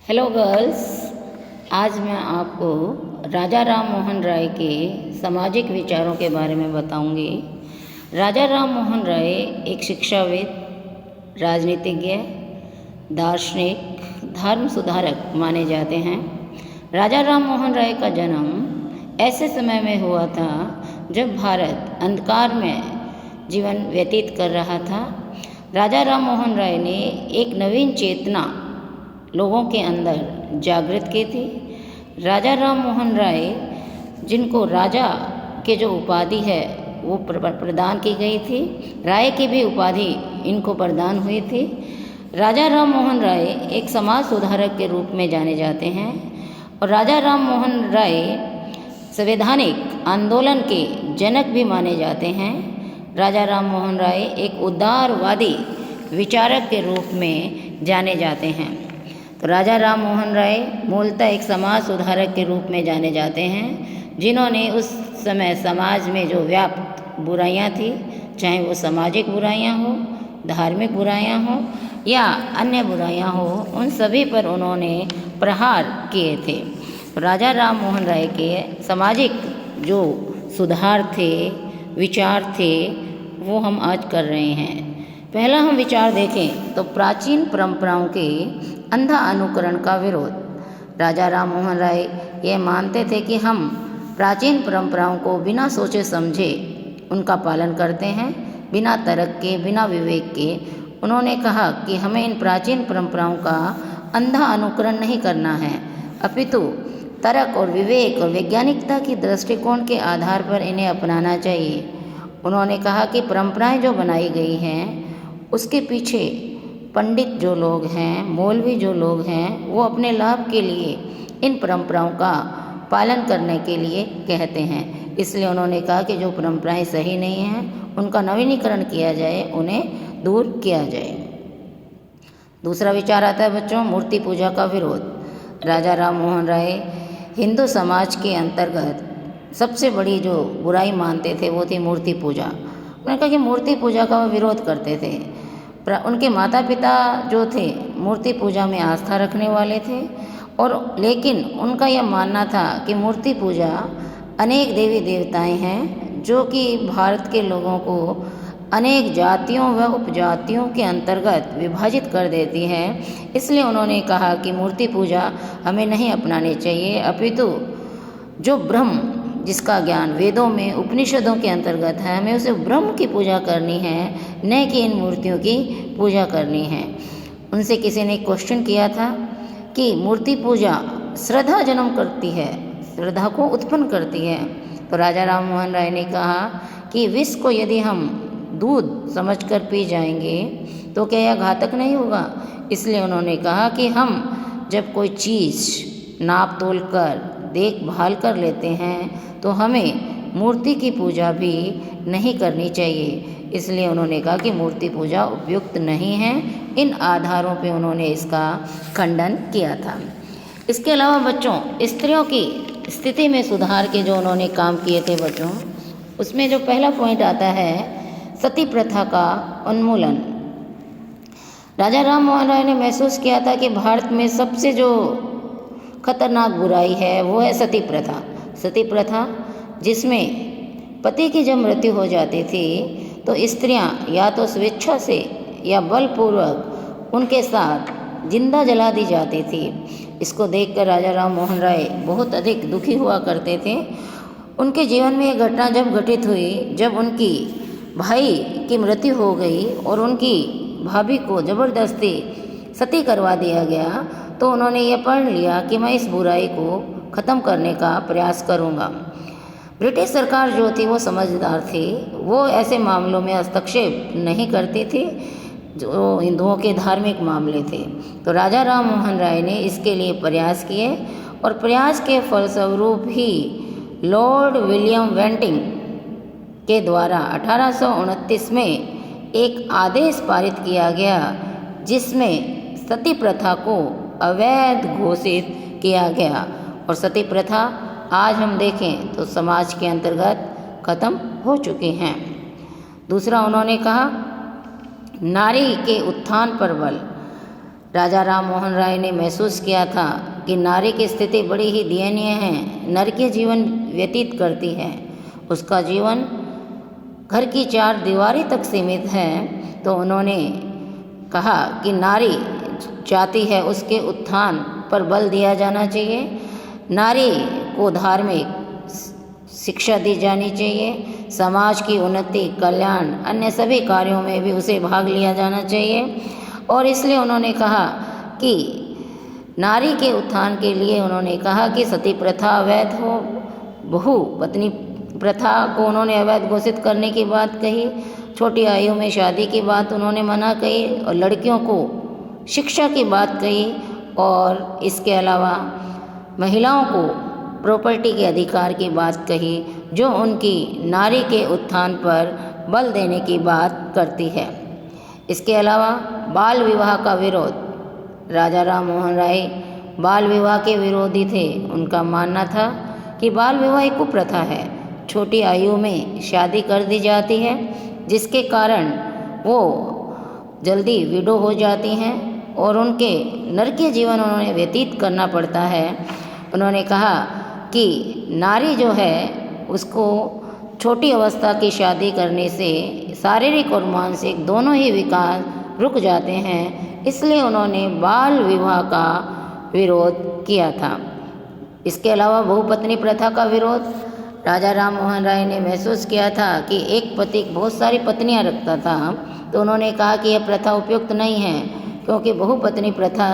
Hello girls, आज मैं आपको राजा राम मोहन राय के सामाजिक विचारों के बारे में बताऊंगी। राजा राम मोहन राय एक शिक्षाविद, राजनीतिज्ञ, दार्शनिक, धर्म सुधारक माने जाते हैं। राजा राम मोहन राय का जन्म ऐसे समय में हुआ था जब भारत अंधकार में जीवन व्यतीत कर रहा था। राजा राम मोहन राय ने एक नवीन चेतना लोगों के अंदर जागृत की थी। राजा राम मोहन राय, जिनको राजा के जो उपाधि है वो प्रदान की गई थी, राय की भी उपाधि इनको प्रदान हुई थी। राजा राम मोहन राय एक समाज सुधारक के रूप में जाने जाते हैं और राजा राम मोहन राय संवैधानिक आंदोलन के जनक भी माने जाते हैं। राजा राम मोहन राय एक उदारवादी विचारक के रूप में जाने जाते हैं। तो राजा राम मोहन राय मूलतः एक समाज सुधारक के रूप में जाने जाते हैं, जिन्होंने उस समय समाज में जो व्याप्त बुराइयां थी, चाहे वो सामाजिक बुराइयां हो, धार्मिक बुराइयां हो या अन्य बुराइयां हो, उन सभी पर उन्होंने प्रहार किए थे। राजा राम मोहन राय के सामाजिक जो सुधार थे, विचार थे, वो हम आज कर रहे हैं। पहला हम विचार देखें तो प्राचीन परंपराओं के अंधा अनुकरण का विरोध। राजा राम मोहन राय ये मानते थे कि हम प्राचीन परंपराओं को बिना सोचे समझे उनका पालन करते हैं, बिना तर्क के, बिना विवेक के। उन्होंने कहा कि हमें इन प्राचीन परंपराओं का अंधा अनुकरण नहीं करना है, अपितु तर्क और विवेक और वैज्ञानिकता की दृष्टिकोण के आधार पर इन्हें अपनाना चाहिए। उन्होंने कहा कि परंपराएं जो बनाई गई हैं उसके पीछे पंडित जो लोग हैं, मौलवी जो लोग हैं, वो अपने लाभ के लिए इन परंपराओं का पालन करने के लिए कहते हैं। इसलिए उन्होंने कहा कि जो परंपराएं सही नहीं हैं उनका नवीनीकरण किया जाए, उन्हें दूर किया जाए। दूसरा विचार आता है बच्चों, मूर्ति पूजा का विरोध। राजा राम मोहन राय हिंदू समाज के अंतर्गत सबसे बड़ी जो बुराई मानते थे वो थी मूर्ति पूजा। उन्होंने कहा कि मूर्ति पूजा का वो विरोध करते थे। उनके माता पिता जो थे मूर्ति पूजा में आस्था रखने वाले थे, और लेकिन उनका यह मानना था कि मूर्ति पूजा अनेक देवी देवताएं हैं जो कि भारत के लोगों को अनेक जातियों व उपजातियों के अंतर्गत विभाजित कर देती है। इसलिए उन्होंने कहा कि मूर्ति पूजा हमें नहीं अपनानी चाहिए, अपितु जो ब्रह्म, जिसका ज्ञान वेदों में, उपनिषदों के अंतर्गत है, हमें उसे ब्रह्म की पूजा करनी है, न कि इन मूर्तियों की पूजा करनी है। उनसे किसी ने क्वेश्चन किया था कि मूर्ति पूजा श्रद्धा जन्म करती है, श्रद्धा को उत्पन्न करती है। तो राजा राम मोहन राय ने कहा कि विष को यदि हम दूध समझकर पी जाएंगे तो क्या यह घातक नहीं होगा। इसलिए उन्होंने कहा कि हम जब कोई चीज़ नाप तोल कर देखभाल कर लेते हैं तो हमें मूर्ति की पूजा भी नहीं करनी चाहिए। इसलिए उन्होंने कहा कि मूर्ति पूजा उपयुक्त नहीं है। इन आधारों पे उन्होंने इसका खंडन किया था। इसके अलावा बच्चों, स्त्रियों की स्थिति में सुधार के जो उन्होंने काम किए थे बच्चों, उसमें जो पहला पॉइंट आता है सती प्रथा का उन्मूलन। राजा राम मोहन राय ने महसूस किया था कि भारत में सबसे जो खतरनाक बुराई है वो है सती प्रथा। सती प्रथा जिसमें पति की जब मृत्यु हो जाती थी तो स्त्रियां या तो स्वेच्छा से या बलपूर्वक उनके साथ जिंदा जला दी जाती थी। इसको देखकर राजा राम मोहन राय बहुत अधिक दुखी हुआ करते थे। उनके जीवन में यह घटना जब घटित हुई, जब उनकी भाई की मृत्यु हो गई और उनकी भाभी को ज़बरदस्ती सती करवा दिया गया, तो उन्होंने ये पढ़ लिया कि मैं इस बुराई को ख़त्म करने का प्रयास करूँगा। ब्रिटिश सरकार जो थी वो समझदार थी, वो ऐसे मामलों में हस्तक्षेप नहीं करती थी जो हिंदुओं के धार्मिक मामले थे। तो राजा राम मोहन राय ने इसके लिए प्रयास किए और प्रयास के फलस्वरूप ही लॉर्ड विलियम बेंटिंक के द्वारा 1829 में एक आदेश पारित किया गया जिसमें सती प्रथा को अवैध घोषित किया गया। और सती प्रथा आज हम देखें तो समाज के अंतर्गत खत्म हो चुकी हैं। दूसरा उन्होंने कहा नारी के उत्थान पर बल। राजा राम मोहन राय ने महसूस किया था कि नारी की स्थिति बड़ी ही दयनीय है, नरकीय जीवन व्यतीत करती है। उसका जीवन घर की 4 दीवारी तक सीमित है। तो उन्होंने कहा कि नारी जाति है, उसके उत्थान पर बल दिया जाना चाहिए। नारी को धार्मिक शिक्षा दी जानी चाहिए। समाज की उन्नति, कल्याण, अन्य सभी कार्यों में भी उसे भाग लिया जाना चाहिए। और इसलिए उन्होंने कहा कि नारी के उत्थान के लिए उन्होंने कहा कि सती प्रथा अवैध हो। बहु पत्नी प्रथा को उन्होंने अवैध घोषित करने की बात कही। छोटी आयु में शादी की बात उन्होंने मना कही और लड़कियों को शिक्षा की बात कही। और इसके अलावा महिलाओं को प्रॉपर्टी के अधिकार की बात कही, जो उनकी नारी के उत्थान पर बल देने की बात करती है। इसके अलावा बाल विवाह का विरोध। राजा राम मोहन राय बाल विवाह के विरोधी थे। उनका मानना था कि बाल विवाह एक कुप्रथा है। छोटी आयु में शादी कर दी जाती है, जिसके कारण वो जल्दी विडो हो जाती हैं और उनके नरकीय जीवन उन्होंने व्यतीत करना पड़ता है। उन्होंने कहा कि नारी जो है उसको छोटी अवस्था की शादी करने से शारीरिक और मानसिक दोनों ही विकास रुक जाते हैं। इसलिए उन्होंने बाल विवाह का विरोध किया था। इसके अलावा बहुपत्नी प्रथा का विरोध। राजा राम मोहन राय ने महसूस किया था कि एक पति बहुत सारी पत्नियां रखता था। तो उन्होंने कहा कि यह प्रथा उपयुक्त नहीं है, क्योंकि बहुपत्नी प्रथा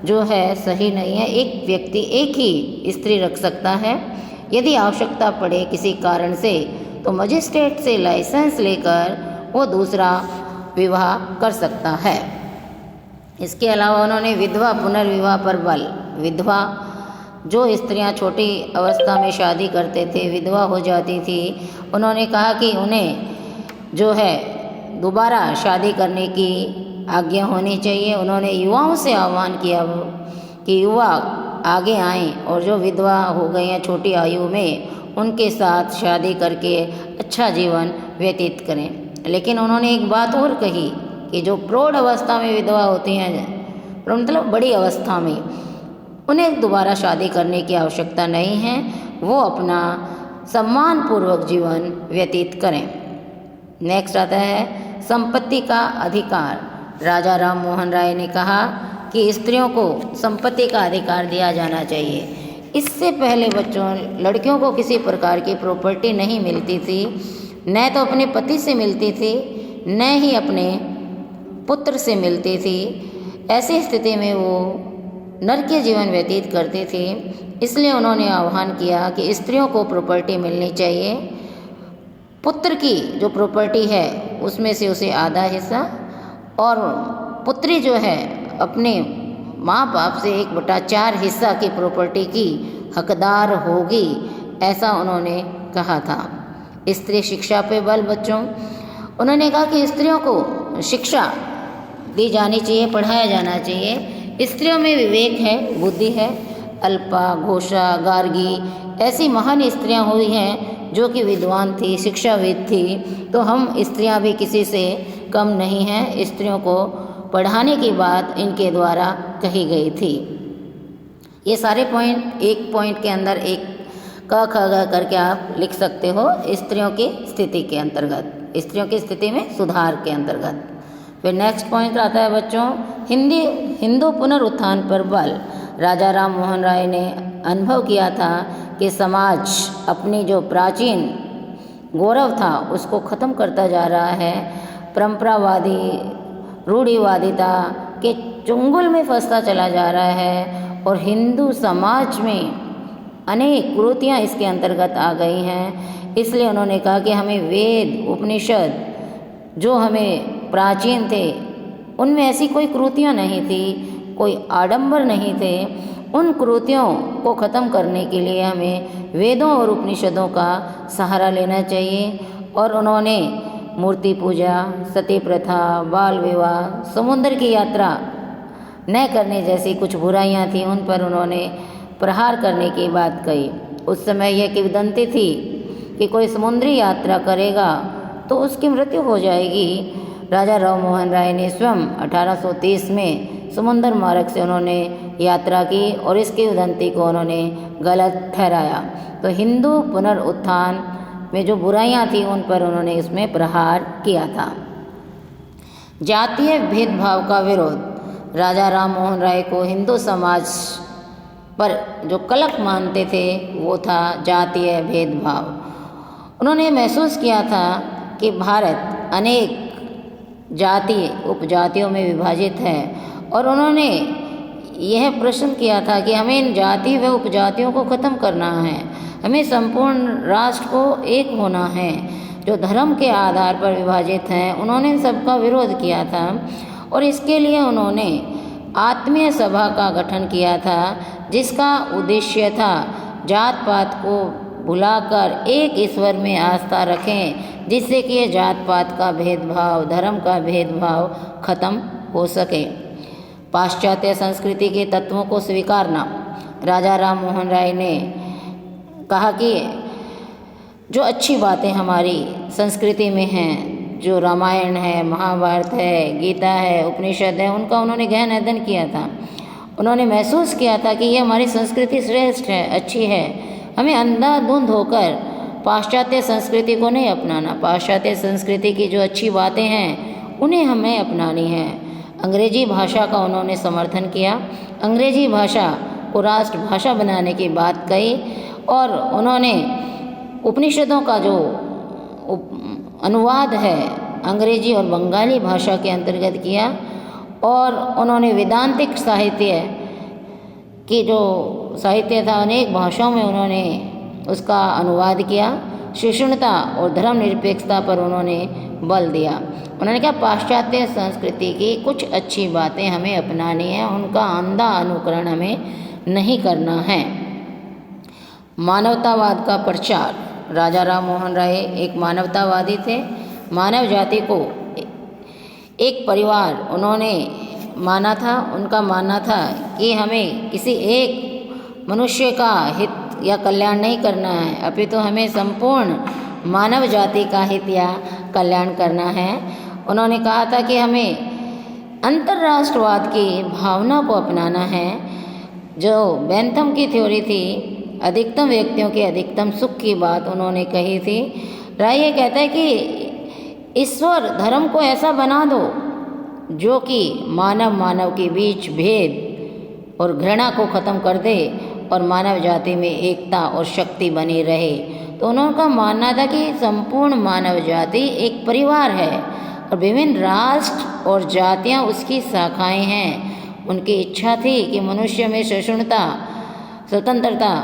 जो है सही नहीं है। एक व्यक्ति एक ही स्त्री रख सकता है। यदि आवश्यकता पड़े किसी कारण से तो मजिस्ट्रेट से लाइसेंस लेकर वो दूसरा विवाह कर सकता है। इसके अलावा उन्होंने विधवा पुनर्विवाह पर बल। विधवा जो स्त्रियां छोटी अवस्था में शादी करते थे, विधवा हो जाती थी, उन्होंने कहा कि उन्हें जो है दोबारा शादी करने की आज्ञा होनी चाहिए। उन्होंने युवाओं से आह्वान किया कि युवा आगे आएं और जो विधवा हो गई हैं छोटी आयु में, उनके साथ शादी करके अच्छा जीवन व्यतीत करें। लेकिन उन्होंने एक बात और कही कि जो प्रौढ़ अवस्था में विधवा होती हैं, मतलब बड़ी अवस्था में, उन्हें दोबारा शादी करने की आवश्यकता नहीं है। वो अपना सम्मानपूर्वक जीवन व्यतीत करें। नेक्स्ट आता है संपत्ति का अधिकार। राजा राम मोहन राय ने कहा कि स्त्रियों को संपत्ति का अधिकार दिया जाना चाहिए। इससे पहले बच्चों, लड़कियों को किसी प्रकार की प्रॉपर्टी नहीं मिलती थी, न तो अपने पति से मिलती थी, न ही अपने पुत्र से मिलती थी। ऐसी स्थिति में वो नरकीय जीवन व्यतीत करती थी। इसलिए उन्होंने आह्वान किया कि स्त्रियों को प्रॉपर्टी मिलनी चाहिए। पुत्र की जो प्रॉपर्टी है उसमें से उसे आधा हिस्सा, और पुत्री जो है अपने माँ बाप से 1/4 हिस्सा की प्रॉपर्टी की हकदार होगी, ऐसा उन्होंने कहा था। स्त्री शिक्षा पे बल। बच्चों, उन्होंने कहा कि स्त्रियों को शिक्षा दी जानी चाहिए, पढ़ाया जाना चाहिए। स्त्रियों में विवेक है, बुद्धि है। अल्पा, घोषा, गार्गी ऐसी महान स्त्रियां हुई हैं जो कि विद्वान थी, शिक्षाविद थी। तो हम स्त्रियां भी किसी से कम नहीं हैं। स्त्रियों को पढ़ाने की बात इनके द्वारा कही गई थी। ये सारे पॉइंट एक पॉइंट के अंदर एक क ख ग करके आप लिख सकते हो। स्त्रियों की स्थिति के अंतर्गत, स्त्रियों की स्थिति में सुधार के अंतर्गत। फिर नेक्स्ट पॉइंट आता है बच्चों हिंदू पुनरुत्थान पर बल। राजा राम मोहन राय ने अनुभव किया था कि समाज अपनी जो प्राचीन गौरव था उसको ख़त्म करता जा रहा है। परंपरावादी रूढ़िवादिता के चुंगल में फंसता चला जा रहा है और हिंदू समाज में अनेक कुरीतियाँ इसके अंतर्गत आ गई हैं। इसलिए उन्होंने कहा कि हमें वेद उपनिषद जो हमें प्राचीन थे उनमें ऐसी कोई कुरीतियाँ नहीं थी, कोई आडंबर नहीं थे। उन कुरीतियों को ख़त्म करने के लिए हमें वेदों और उपनिषदों का सहारा लेना चाहिए। और उन्होंने मूर्ति पूजा, सती प्रथा, बाल विवाह, समुद्र की यात्रा न करने जैसी कुछ बुराइयां थीं, उन पर उन्होंने प्रहार करने की बात कही। उस समय यह किंवदंती थी कि कोई समुद्री यात्रा करेगा तो उसकी मृत्यु हो जाएगी। राजा राम मोहन राय ने स्वयं 1830 में समुद्र मार्ग से उन्होंने यात्रा की और इसकी उन्नति को उन्होंने गलत ठहराया। तो हिंदू पुनरुत्थान में जो बुराइयां थी उन पर उन्होंने इसमें प्रहार किया था। जातीय भेदभाव का विरोध। राजा राम मोहन राय को हिंदू समाज पर जो कलंक मानते थे वो था जातीय भेदभाव। उन्होंने महसूस किया था कि भारत अनेक जाति उपजातियों में विभाजित है और उन्होंने यह प्रश्न किया था कि हमें इन जाति व उपजातियों को ख़त्म करना है, हमें संपूर्ण राष्ट्र को एक होना है। जो धर्म के आधार पर विभाजित हैं उन्होंने सबका विरोध किया था और इसके लिए उन्होंने आत्मीय सभा का गठन किया था, जिसका उद्देश्य था जात पात को भुलाकर एक ईश्वर में आस्था रखें, जिससे कि ये जात पात का भेदभाव, धर्म का भेदभाव खत्म हो सके। पाश्चात्य संस्कृति के तत्वों को स्वीकारना। राजा राम मोहन राय ने कहा कि जो अच्छी बातें हमारी संस्कृति में हैं, जो रामायण है, महाभारत है, गीता है, उपनिषद है, उनका उन्होंने गहन अध्ययन किया था। उन्होंने महसूस किया था कि ये हमारी संस्कृति श्रेष्ठ है, अच्छी है। हमें अंधाधुंध होकर पाश्चात्य संस्कृति को नहीं अपनाना। पाश्चात्य संस्कृति की जो अच्छी बातें हैं उन्हें हमें अपनानी है। अंग्रेजी भाषा का उन्होंने समर्थन किया। अंग्रेजी भाषा को राष्ट्रभाषा बनाने की बात कही और उन्होंने उपनिषदों का जो अनुवाद है अंग्रेजी और बंगाली भाषा के अंतर्गत किया और उन्होंने वेदांतिक साहित्य की जो साहित्य था अनेक भाषाओं में उन्होंने उसका अनुवाद किया। सहिष्णुता और धर्मनिरपेक्षता पर उन्होंने बल दिया। उन्होंने कहा पाश्चात्य संस्कृति की कुछ अच्छी बातें हमें अपनानी है, उनका अंधा अनुकरण हमें नहीं करना है। मानवतावाद का प्रचार। राजा राम मोहन राय एक मानवतावादी थे। मानव जाति को एक परिवार उन्होंने माना था। उनका मानना था कि हमें किसी एक मनुष्य का हित या कल्याण नहीं करना है, अपितु तो हमें संपूर्ण मानव जाति का हित या कल्याण करना है। उन्होंने कहा था कि हमें अंतर्राष्ट्रवाद की भावना को अपनाना है। जो बेंथम की थ्योरी थी, अधिकतम व्यक्तियों के अधिकतम सुख की बात उन्होंने कही थी। राय ये कहता है कि ईश्वर धर्म को ऐसा बना दो जो कि मानव के बीच भेद और घृणा को ख़त्म कर दे और मानव जाति में एकता और शक्ति बनी रहे। तो उनका मानना था कि संपूर्ण मानव जाति एक परिवार है और विभिन्न राष्ट्र और जातियां उसकी शाखाएं हैं। उनकी इच्छा थी कि मनुष्य में सहिष्णुता, स्वतंत्रता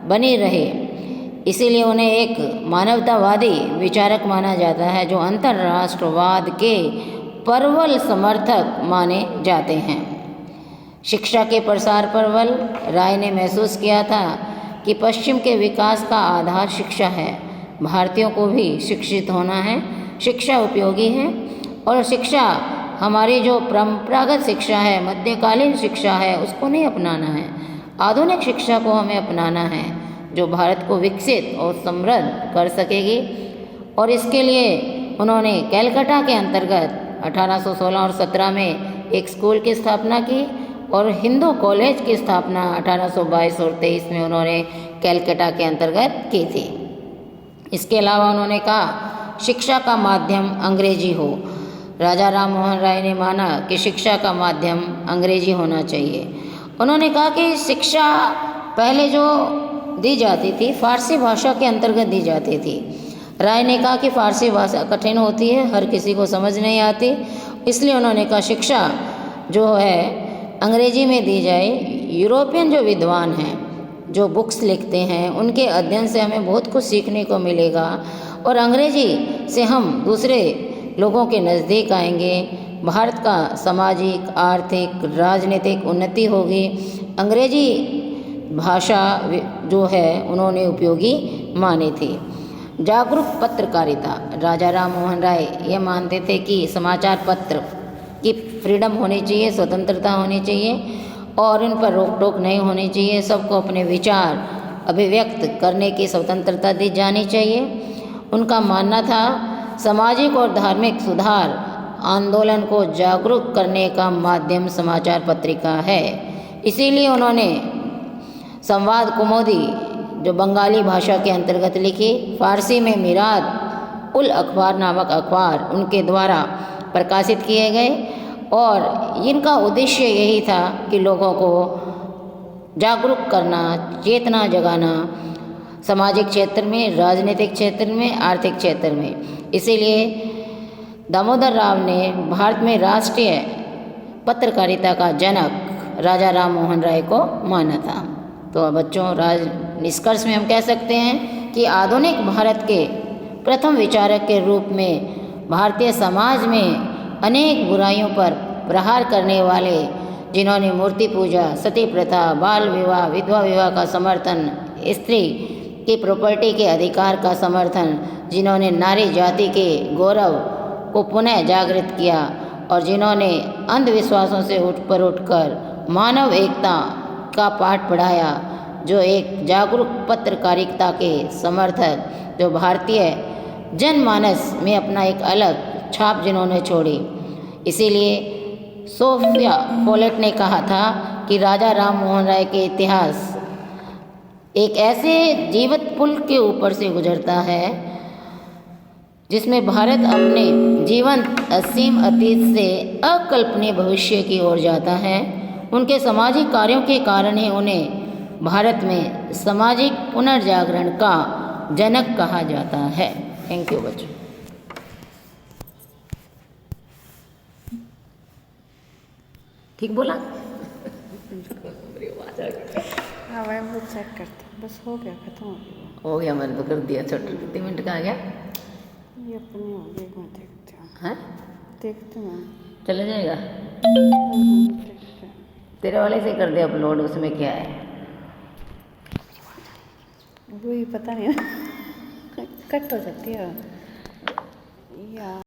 बनी रहे। इसीलिए उन्हें एक मानवतावादी विचारक माना जाता है जो अंतर्राष्ट्रवाद के प्रबल समर्थक माने जाते हैं। शिक्षा के प्रसार पर बल। राय ने महसूस किया था कि पश्चिम के विकास का आधार शिक्षा है। भारतीयों को भी शिक्षित होना है। शिक्षा उपयोगी है और शिक्षा हमारी जो परंपरागत शिक्षा है, मध्यकालीन शिक्षा है, उसको नहीं अपनाना है। आधुनिक शिक्षा को हमें अपनाना है जो भारत को विकसित और समृद्ध कर सकेगी। और इसके लिए उन्होंने कैलकाटा के अंतर्गत 1816 और 17 में एक स्कूल की स्थापना की और हिंदू कॉलेज की स्थापना 1822 और 23 में उन्होंने कैलकाटा के अंतर्गत की थी। इसके अलावा उन्होंने कहा शिक्षा का माध्यम अंग्रेजी हो। राजा राम मोहन राय ने माना कि शिक्षा का माध्यम अंग्रेजी होना चाहिए। उन्होंने कहा कि शिक्षा पहले जो दी जाती थी फारसी भाषा के अंतर्गत दी जाती थी। राय ने कहा कि फारसी भाषा कठिन होती है, हर किसी को समझ नहीं आती, इसलिए उन्होंने कहा शिक्षा जो है अंग्रेजी में दी जाए। यूरोपियन जो विद्वान हैं, जो बुक्स लिखते हैं, उनके अध्ययन से हमें बहुत कुछ सीखने को मिलेगा और अंग्रेजी से हम दूसरे लोगों के नज़दीक आएंगे। भारत का सामाजिक, आर्थिक, राजनीतिक उन्नति होगी। अंग्रेजी भाषा जो है उन्होंने उपयोगी मानी थी। जागरूक पत्रकारिता। राजा राम मोहन राय ये मानते थे कि समाचार पत्र की फ्रीडम होनी चाहिए, स्वतंत्रता होनी चाहिए और इन पर रोक टोक नहीं होनी चाहिए। सबको अपने विचार अभिव्यक्त करने की स्वतंत्रता दी जानी चाहिए। उनका मानना था सामाजिक और धार्मिक सुधार आंदोलन को जागरूक करने का माध्यम समाचार पत्रिका है। इसीलिए उन्होंने संवाद कुमुदी जो बंगाली भाषा के अंतर्गत लिखी, फारसी में मिराद उल अखबार नामक अखबार उनके द्वारा प्रकाशित किए गए और इनका उद्देश्य यही था कि लोगों को जागरूक करना, चेतना जगाना, सामाजिक क्षेत्र में, राजनीतिक क्षेत्र में, आर्थिक क्षेत्र में। इसीलिए दामोदर राव ने भारत में राष्ट्रीय पत्रकारिता का जनक राजा राम मोहन राय को माना था। तो बच्चों, निष्कर्ष में हम कह सकते हैं कि आधुनिक भारत के प्रथम विचारक के रूप में भारतीय समाज में अनेक बुराइयों पर प्रहार करने वाले, जिन्होंने मूर्ति पूजा, सती प्रथा, बाल विवाह, विधवा विवाह का समर्थन, स्त्री की प्रॉपर्टी के अधिकार का समर्थन, जिन्होंने नारी जाति के गौरव को पुनः जागृत किया और जिन्होंने अंधविश्वासों से उठकर मानव एकता का पाठ पढ़ाया, जो एक जागरूक पत्रकारिता के समर्थक, जो भारतीय जनमानस में अपना एक अलग छाप जिन्होंने छोड़ी। इसीलिए सोफिया फोलेट ने कहा था कि राजा राम मोहन राय के इतिहास एक ऐसे जीवित पुल के ऊपर से गुजरता है जिसमें भारत अपने जीवन असीम अतीत से अकल्पनीय भविष्य की ओर जाता है। उनके सामाजिक कार्यों के कारण ही उन्हें भारत में सामाजिक पुनर्जागरण का जनक कहा जाता है। थैंक यू बच्चों। ठीक बोला? हाँ मैम, वो चेक करते हैं। बस हो गया, खत्म हो गया। हो गया, मैंने तो कर दिया। छोटा कितने मिनट का आ गया? ये अपने हो गए, मैं देखते हैं। हैं? देखते हैं। चला जाएगा? देखते हैं। तेरे वाले से कर दे अपलोड, उसमें क्या है? वही पता नहीं कट हो सकती है या